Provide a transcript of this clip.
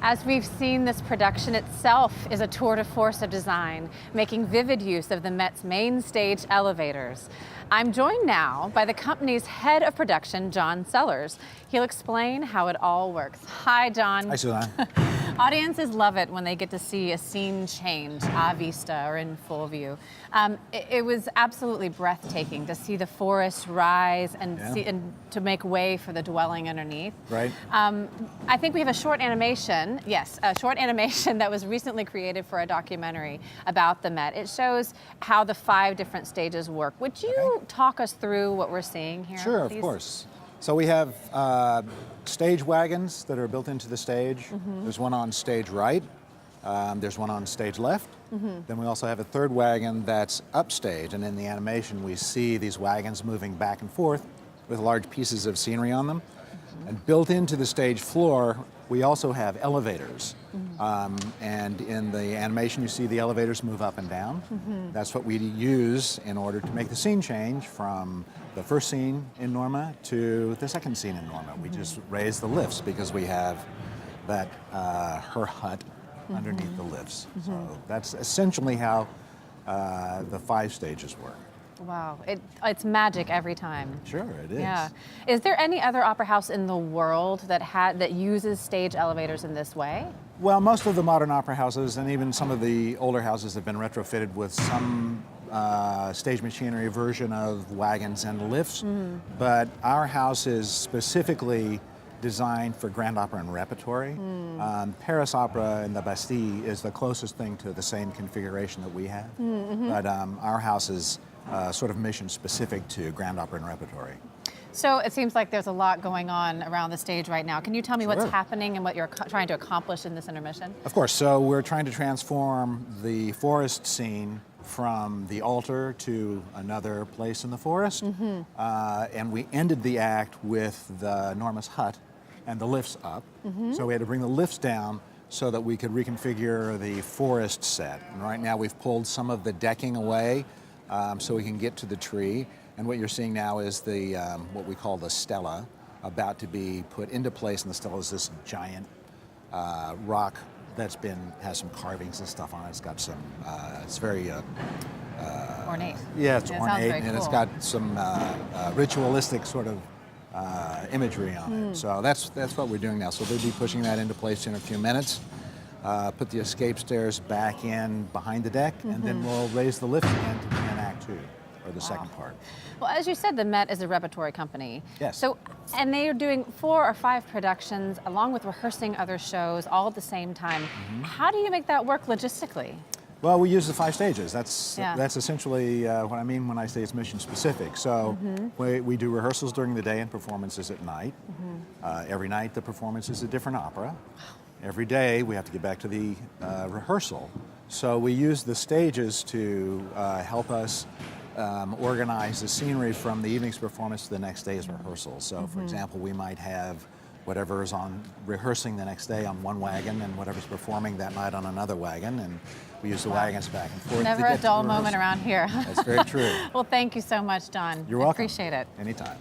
As we've seen, this production itself is a tour de force of design, making vivid use of the Met's main stage elevators. I'm joined now by the company's head of production, John Sellars. He'll explain how it all works. Hi, John. Hi, Suzanne. Audiences love it when they get to see a scene change, a vista, or in full view. It was absolutely breathtaking to see the forest rise and, and to make way for the dwelling underneath. Right. I think we have a short animation, a short animation that was recently created for a documentary about the Met. It shows how the 5 different stages work. Would you talk us through what we're seeing here? Sure, of course. So we have stage wagons that are built into the stage. There's one on stage right. There's one on stage left. Then we also have a third wagon that's upstage, and in the animation we see these wagons moving back and forth with large pieces of scenery on them. And built into the stage floor, we also have elevators. And in the animation you see the elevators move up and down. That's what we use in order to make the scene change from the first scene in Norma to the second scene in Norma. We just raise the lifts because we have that her hut underneath the lifts. So that's essentially how the 5 stages work. Wow, it's magic every time. Sure, it is. Yeah. Is there any other opera house in the world that uses stage elevators in this way? Well, most of the modern opera houses and even some of the older houses have been retrofitted with some stage machinery version of wagons and lifts. But our house is specifically designed for grand opera and repertory. Paris Opera and the Bastille is the closest thing to the same configuration that we have. But our house is sort of mission specific to grand opera and repertory. So it seems like there's a lot going on around the stage right now. Can you tell me what's happening and what you're trying to accomplish in this intermission? Of course. So we're trying to transform the forest scene from the altar to another place in the forest. And we ended the act with the Norma's hut and the lifts up. So we had to bring the lifts down so that we could reconfigure the forest set. And right now we've pulled some of the decking away so we can get to the tree. And what you're seeing now is the what we call the stela about to be put into place. And the stela is this giant rock that's has some carvings and stuff on it. It's got some, it's very ornate. Yeah, it's ornate, and cool. It's got some ritualistic sort of imagery on it. So that's what we're doing now. So they'll be pushing that into place in a few minutes. Put the escape stairs back in behind the deck, and then we'll raise the lift again to begin Act 2, or the second part. Well, as you said, the Met is a repertory company. Yes. So, and they are doing 4 or 5 productions along with rehearsing other shows all at the same time. How do you make that work logistically? Well, we use the 5 stages. That's essentially what I mean when I say it's mission specific. So we do rehearsals during the day and performances at night. Every night the performance is a different opera. Every day we have to get back to the rehearsal. So we use the stages to help us organize the scenery from the evening's performance to the next day's rehearsal. So for example, we might have whatever is on rehearsing the next day on one wagon and whatever's performing that night on another wagon, and we use the wagons back and forth. Never a dull moment around here. That's very true. Well, thank you so much, John. You're welcome. I appreciate it. Anytime.